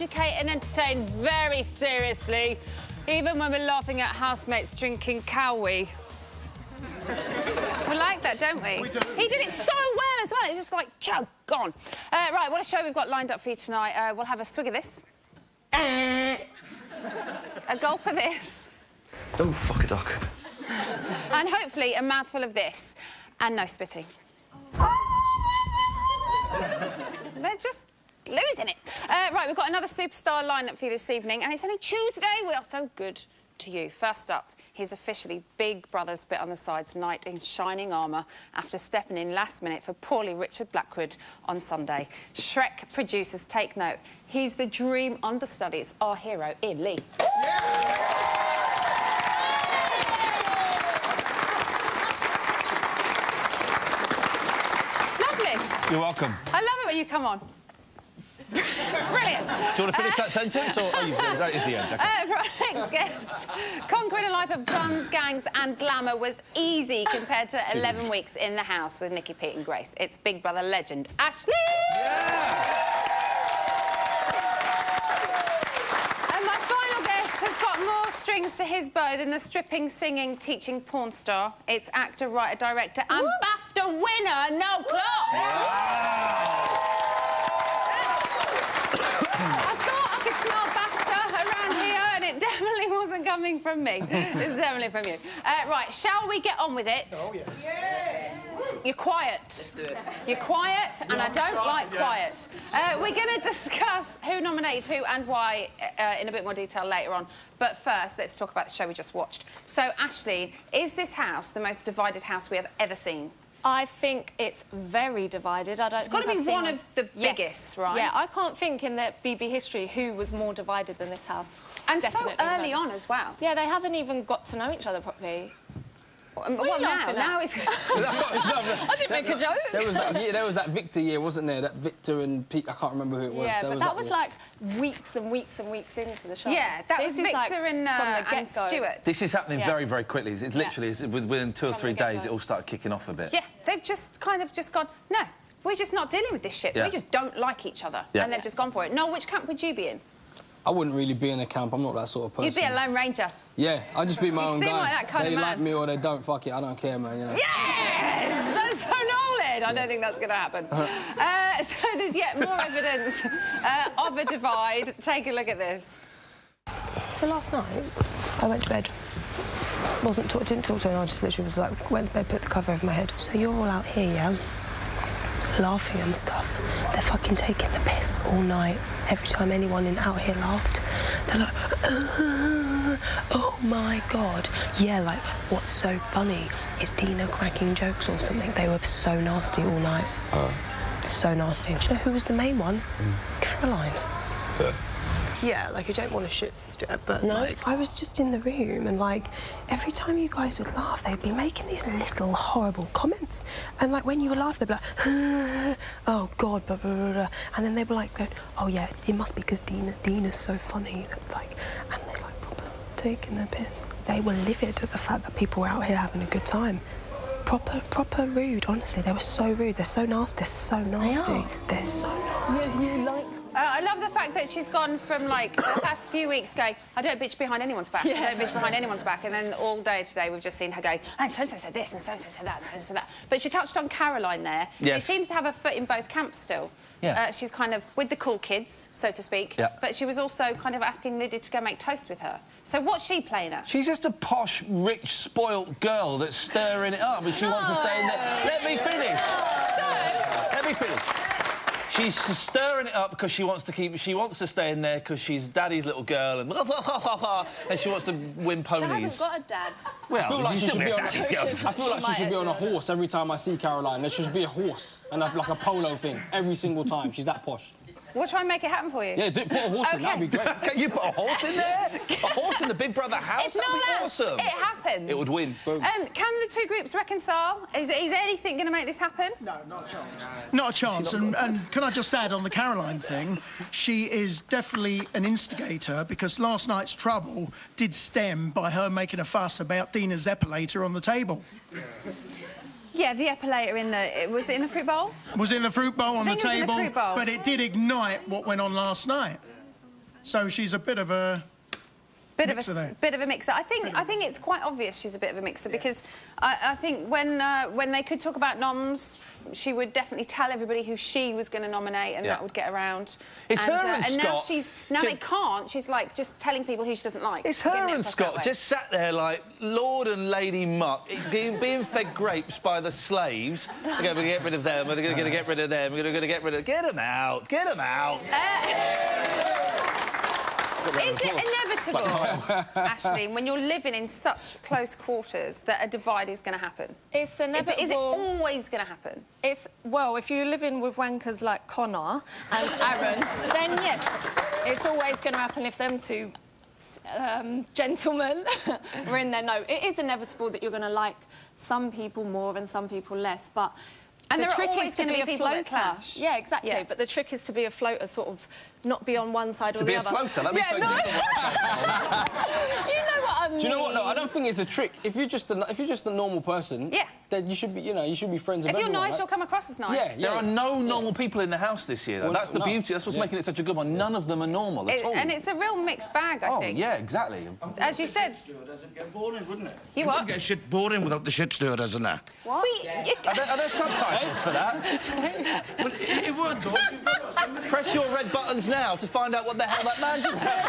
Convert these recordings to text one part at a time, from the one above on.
educate and entertain very seriously, even when we're laughing at housemates drinking cowie. We like that, don't we? We do. He did it so well as well. It was just like, chug, gone. Right, what a show we've got lined up for you tonight. We'll have a swig of this. A gulp of this. Oh, fuck a duck. And hopefully a mouthful of this. And no spitting. They're just losing it. Right, we've got another superstar lineup for you this evening, and it's only Tuesday. We are so good to you. First up, he's officially Big Brother's bit on the sides, knight in shining armour, after stepping in last minute for poorly Richard Blackwood on Sunday. Shrek producers take note. He's the dream understudy. It's our hero, Ian Lee. Lovely. You're welcome. I love it when you come on. Brilliant. Do you want to finish that sentence, or that is the end? Okay. Right, next guest. Conquering a life of guns, gangs and glamour was easy compared to 11 weeks in the house with Nikki, Pete and Grace. It's Big Brother legend, Ashley! Yeah! And my final guest has got more strings to his bow than the stripping, singing, teaching porn star. It's actor, writer, director and BAFTA winner, Noel Clarke! Wow! I thought I could smell BAFTA around here, and it definitely wasn't coming from me. It's definitely from you. Right, shall we get on with it? Oh, yes. Yes. You're quiet. Let's do it. You're quiet, and I don't like quiet. We're going to discuss who nominated who and why in a bit more detail later on. But first, let's talk about the show we just watched. So, Ashley, is this house the most divided house we have ever seen? I think it's very divided. I don't. It's got to be one of the biggest, right? Yeah, I can't think in the BB history who was more divided than this house. And Definitely so early on as well. Yeah, they haven't even got to know each other properly. Well, now it's... I didn't make a joke. There was that Victor year, wasn't there? That Victor and Pete, I can't remember who it was. Yeah, but that was like weeks and weeks and weeks into the show. Yeah, that was Victor like and Stuart. This is happening very, very quickly. It's literally, within 2 or 3 days, it all started kicking off a bit. Yeah, they've just kind of just gone, no, we're just not dealing with this shit. Yeah. We just don't like each other. Yeah. And they've just gone for it. Noel, which camp would you be in? I wouldn't really be in a camp. I'm not that sort of person. You'd be a Lone Ranger. Yeah, I'd just be my own guy. You seem like that kind they of man. like me or they don't, fuck it, I don't care, man, you know. Yes! That's so Nolan! I don't think that's going to happen. So there's yet more evidence of a divide. Take a look at this. So last night, I went to bed. Didn't talk to anyone, I just literally was like, went to bed, put the cover over my head. So you're all out here, yeah? Laughing and stuff. They're fucking taking the piss all night. Every time anyone out here laughed, they're like, oh my God. Yeah, like, what's so funny is Dina cracking jokes or something. They were so nasty all night. So nasty. Do you know who was the main one? Caroline. Yeah, like, I don't want to shit step, but no. Like, I was just in the room and, like, every time you guys would laugh, they'd be making these little horrible comments. And, like, when you would laugh, they'd be like, oh, God, blah, blah, blah, blah. And then they were like, going, oh, yeah, it must be because Dina's so funny. Like, and they're, like, proper taking their piss. They were livid at the fact that people were out here having a good time. Proper rude, honestly. They were so rude. They're so nasty. They're so nasty. They're so nasty. I love the fact that she's gone from, like, the past few weeks going, I don't bitch behind anyone's back, I don't bitch behind anyone's back, and then all day today we've just seen her going, and so-and-so said this, and so-and-so said that, and so-and-so said that. But she touched on Caroline there. Yes. She seems to have a foot in both camps still. Yeah. She's kind of with the cool kids, so to speak, but she was also kind of asking Lydia to go make toast with her. So what's she playing at? She's just a posh, rich, spoilt girl that's stirring it up, and she wants to stay in there. Let me finish. Let me finish. She's stirring it up because she wants to stay in there because she's daddy's little girl and and she wants to win ponies. She hasn't got a dad. Well, I feel like she should be on daddy's girl. I feel like she should be on a horse every time I see Caroline. There should be a horse and like a polo thing every single time. She's that posh. We'll try and make it happen for you. Yeah, put a horse in, that'd be great. Can you put a horse in there? A horse in the Big Brother house? If That'd no be else, awesome. it happens. It would win. Boom. Can the two groups reconcile? Is anything going to make this happen? No, not a chance. Not a chance. And can I just add on the Caroline thing? She is definitely an instigator because last night's trouble did stem by her making a fuss about Dina's epilator on the table. Yeah, the epilator was it in the fruit bowl? Was in the fruit bowl on the table, fruit bowl. but it did ignite what went on last night. So she's a bit of a mixer there. Bit of a mixer. I think it's quite obvious she's a bit of a mixer because I think when they could talk about noms, she would definitely tell everybody who she was going to nominate, and that would get around. It's her and Scott. Now they just, can't. She's like just telling people who she doesn't like. It's her and Scott just sat there like Lord and Lady Muck, being fed grapes by the slaves. We're going to get rid of them. We're going to get rid of them. We're going to get rid of. Get them out. Get them out. Is it inevitable, Ashley, when you're living in such close quarters, that a divide is going to happen? It's inevitable. Is it always going to happen? Well, if you're living with wankers like Connor and Aaron, then yes, it's always going to happen if them two gentlemen were in there. No, it is inevitable that you're going to like some people more and some people less, but... And the there trick are always is to going to be be a people that floater. clash. Yeah, exactly. Yeah. But the trick is to be a floater, sort of not be on one side or the other. To be a floater? Let me yeah, say no. You know what I mean. Do you know what? No, I don't think it's a trick. If you're just a normal person, then you should be, you should be friends with everyone. If you're nice, right? you'll come across as nice. Yeah, There are no normal people in the house this year, though. Well, That's the beauty. That's what's making it such a good one. None of them are normal at all. And it's a real mixed bag, I think. Oh, yeah, exactly. As you said. Doesn't get boring, wouldn't it? You what? Get shit boring without the shit stirred, isn't there? What? Are there subtitles for that? Well, it would, though. Press your red buttons now to find out what the hell that man just said.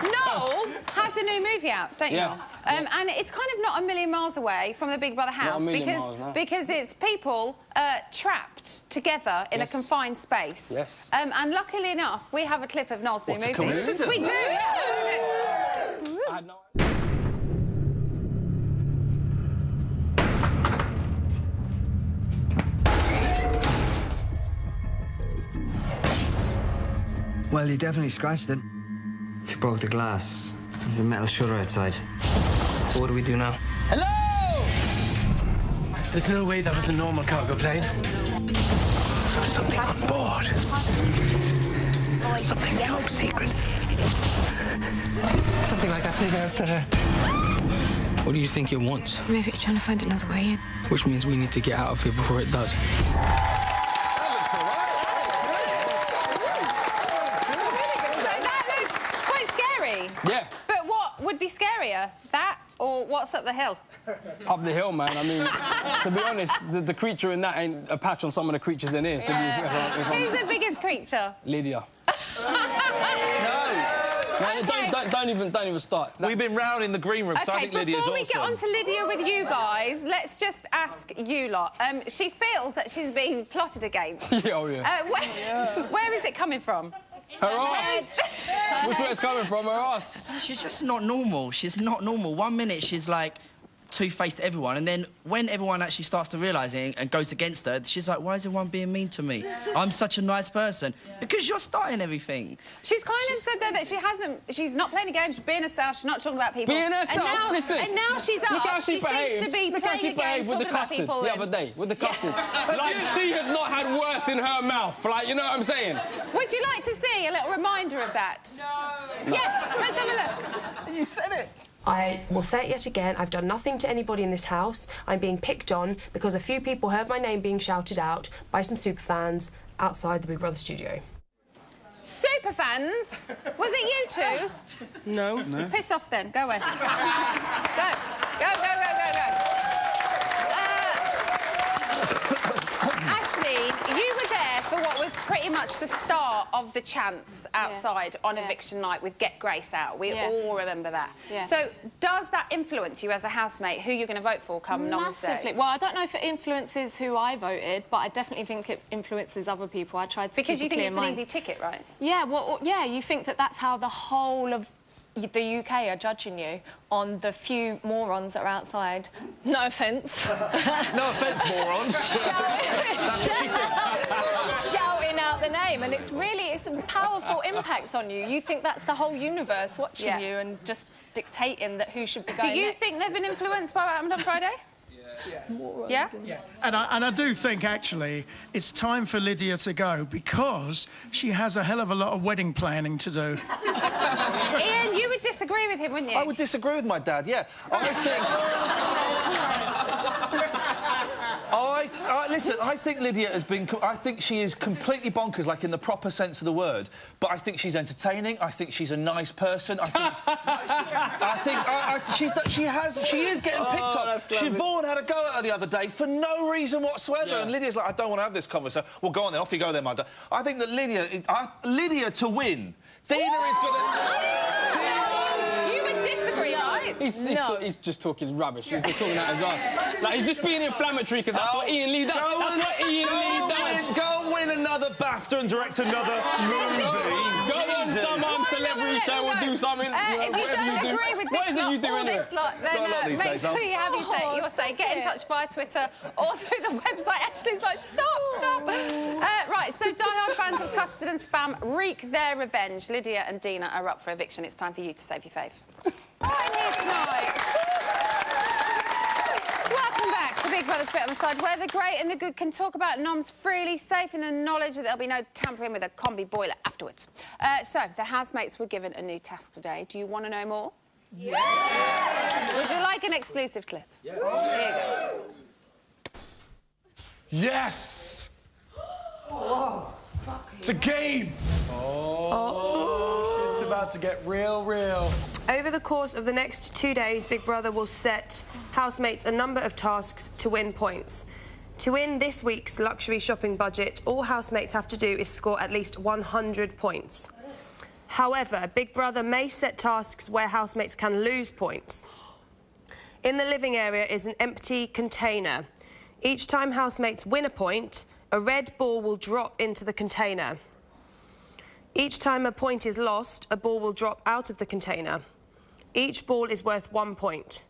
Noel has a new movie out, don't you? Yeah. And it's kind of not a million miles away from the Big Brother house because it's people trapped together in a confined space. Yes. And luckily enough, we have a clip of Noel's new movie. Coincidence. We do. I had no... Well, you definitely scratched it. If you broke the glass, there's a metal shutter outside. So what do we do now? Hello! There's no way that was a normal cargo plane. So something on board. Something top secret. Something like that thing out there. What do you think it wants? Maybe it's trying to find another way in. Which means we need to get out of here before it does. Yeah. But what would be scarier, that or What's Up the Hill? Up the hill, man. I mean, to be honest, the creature in that ain't a patch on some of the creatures in here. Who's the biggest creature? Lydia. Don't even start. We've been round in the green room, so I think Lydia's awesome. Before we get on to Lydia with you guys, let's just ask you lot. She feels that she's being plotted against. Where is it coming from? Her ass. Which way it's coming from? Her ass. She's just not normal. She's not normal. 1 minute she's like two-faced to everyone, and then when everyone actually starts to realise it and goes against her, she's like, why is everyone being mean to me? I'm such a nice person. Because you're starting everything. She's kind of said, though, that she's not playing a game, she's being herself, she's not talking about people. Being herself, listen. And now she's up, she seems to be playing a game, talking about people. The other day, with the custard. Like, she has not had worse in her mouth. Like, you know what I'm saying? Would you like to see a little reminder of that? No. Yes, let's have a look. You said it. I will say it yet again, I've done nothing to anybody in this house. I'm being picked on because a few people heard my name being shouted out by some superfans outside the Big Brother studio. Superfans? Was it you two? No. Piss off then, go away. Go. Ashley, you were there for what was pretty much the start of the chants outside on eviction night with Get Grace out. We all remember that. Yeah. So does that influence you as a housemate, who you're going to vote for come noms day? Massively. Well, I don't know if it influences who I voted, but I definitely think it influences other people. I tried to Because keep you think a clear it's mind. an easy ticket, right? Yeah, well, yeah, you think that that's how the whole of the UK are judging you on the few morons that are outside. No offence. No offence, morons. Shouting out the name, and it's a powerful impact on you. You think that's the whole universe watching you and just dictating that who should be going Do you next. think they've been influenced by what happened on Friday? Yeah? And I do think, actually, it's time for Lydia to go because she has a hell of a lot of wedding planning to do. Ian, you would disagree with him, wouldn't you? I would disagree with my dad, yeah. I Listen, I think Lydia has been... I think she is completely bonkers, like, in the proper sense of the word. But I think she's entertaining. I think she's a nice person. I think... she is getting picked on. Siobhan had a go at her the other day for no reason whatsoever. Yeah. And Lydia's like, I don't want to have this conversation. Well, go on then. Off you go then, Mother. I think that Lydia to win. Dina is going to... You would disagree, right? He's just talking rubbish. He's just talking out his ass. Like, he's just being inflammatory because that's what Ian Lee does. That's what Ian Lee does. Go and win another BAFTA and direct another movie. Go on some celebrity show or do something. If you don't agree with this, what is it you do anyway? Then make sure you have your say. Get in touch via Twitter or through the website. Ashley's like, stop. Right, so diehard fans of custard and spam wreak their revenge. Lydia and Dina are up for eviction. It's time for you to save your fave. Right here tonight. Welcome back to Big Brother's Bit on the Side, where the great and the good can talk about noms freely, safe in the knowledge that there'll be no tampering with a combi boiler afterwards. So, the housemates were given a new task today. Do you want to know more? Yeah! Would you like an exclusive clip? Yeah. Here you go. Yes! Oh, it's a game! Shit's about to get real. Over the course of the next 2 days, Big Brother will set housemates a number of tasks to win points. To win this week's luxury shopping budget, all housemates have to do is score at least 100 points. However, Big Brother may set tasks where housemates can lose points. In the living area is an empty container. Each time housemates win a point, a red ball will drop into the container. Each time a point is lost, a ball will drop out of the container. Each ball is worth 1 point.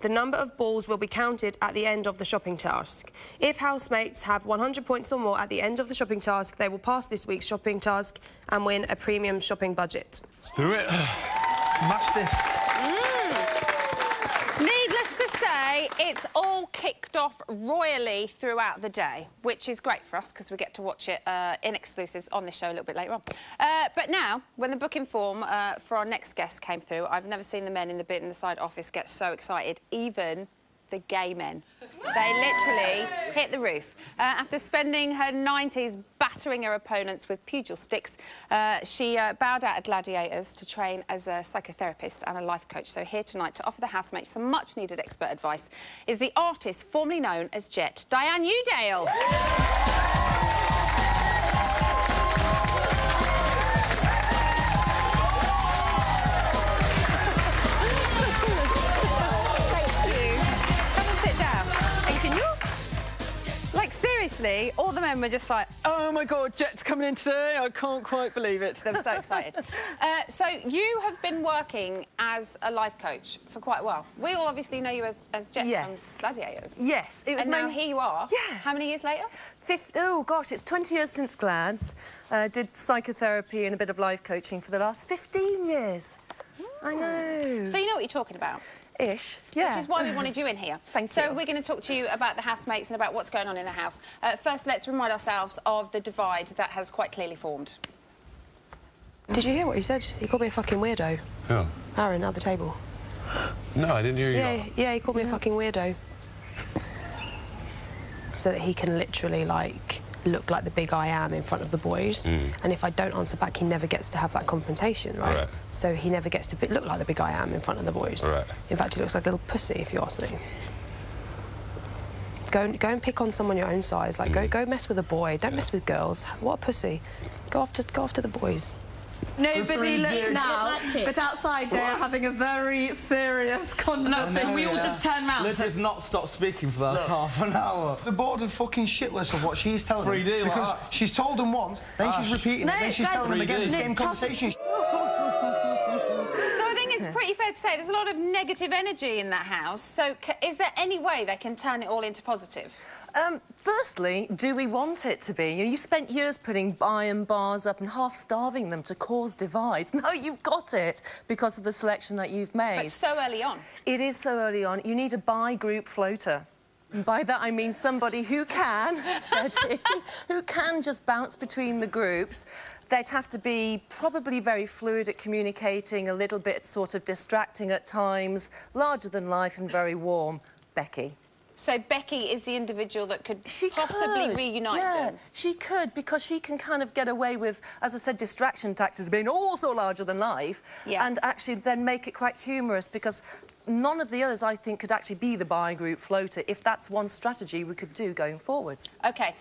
The number of balls will be counted at the end of the shopping task. If housemates have 100 points or more at the end of the shopping task, they will pass this week's shopping task and win a premium shopping budget. Let's do it. Smash this. Needless to say, it's all kicked off royally throughout the day, which is great for us because we get to watch it in exclusives on the show a little bit later on. But now, when the booking form for our next guest came through, I've never seen the men in the Bit in the Side office get so excited, even the gay men. They literally hit the roof. After spending her 90s battering her opponents with pugil sticks, she bowed out of Gladiators to train as a psychotherapist and a life coach. So here tonight to offer the housemates some much-needed expert advice is the artist formerly known as Jet, Diane Udale. Seriously, all the men were just like, oh my God, Jet's coming in today, I can't quite believe it. They were so excited. So you have been working as a life coach for quite a while. We all obviously know you as Jet from Gladiators. Yes. It was and now here you are. Yeah. How many years later? Oh, gosh, it's 20 years since Glads. Did psychotherapy and a bit of life coaching for the last 15 years. I know. So you know what you're talking about? Ish, yeah. Which is why we wanted you in here. Thank you. So we're going to talk to you about the housemates and about what's going on in the house. First, let's remind ourselves of the divide that has quite clearly formed. Did you hear what he said? He called me a fucking weirdo. Who? Aaron, at the table. No, I didn't hear you. Yeah, he called me a fucking weirdo. So that he can literally, like, look like the big I am in front of the boys. And if I don't answer back, he never gets to have that confrontation, right? So he never gets to look like the big I am in front of the boys. In fact, he looks like a little pussy, if you ask me. Go and pick on someone your own size. Like, go mess with a boy. Don't mess with girls. What a pussy. Go after the boys. Nobody look now, but outside they're having a very serious conversation. We all just turn round. Liz has not stopped speaking for the last half an hour. The board are fucking shitless of what she's telling them. 3D, because she's told them once, then she's repeating it, then she's telling them again the same conversation. So I think it's pretty fair to say there's a lot of negative energy in that house. So is there any way they can turn it all into positive? Firstly, do we want it to be? You spent years putting iron bars up and half-starving them to cause divides. No, you've got it because of the selection that you've made. But so early on. It is so early on. You need a bi-group floater. And by that, I mean somebody who can, steady, who can just bounce between the groups. They'd have to be probably very fluid at communicating, a little bit sort of distracting at times, larger than life and very warm. Becky. So Becky is the individual that could possibly reunite them? She could, because she can kind of get away with, as I said, distraction tactics, being also larger than life, and actually then make it quite humorous, because none of the others, I think, could actually be the bi-group floater if that's one strategy we could do going forwards. OK.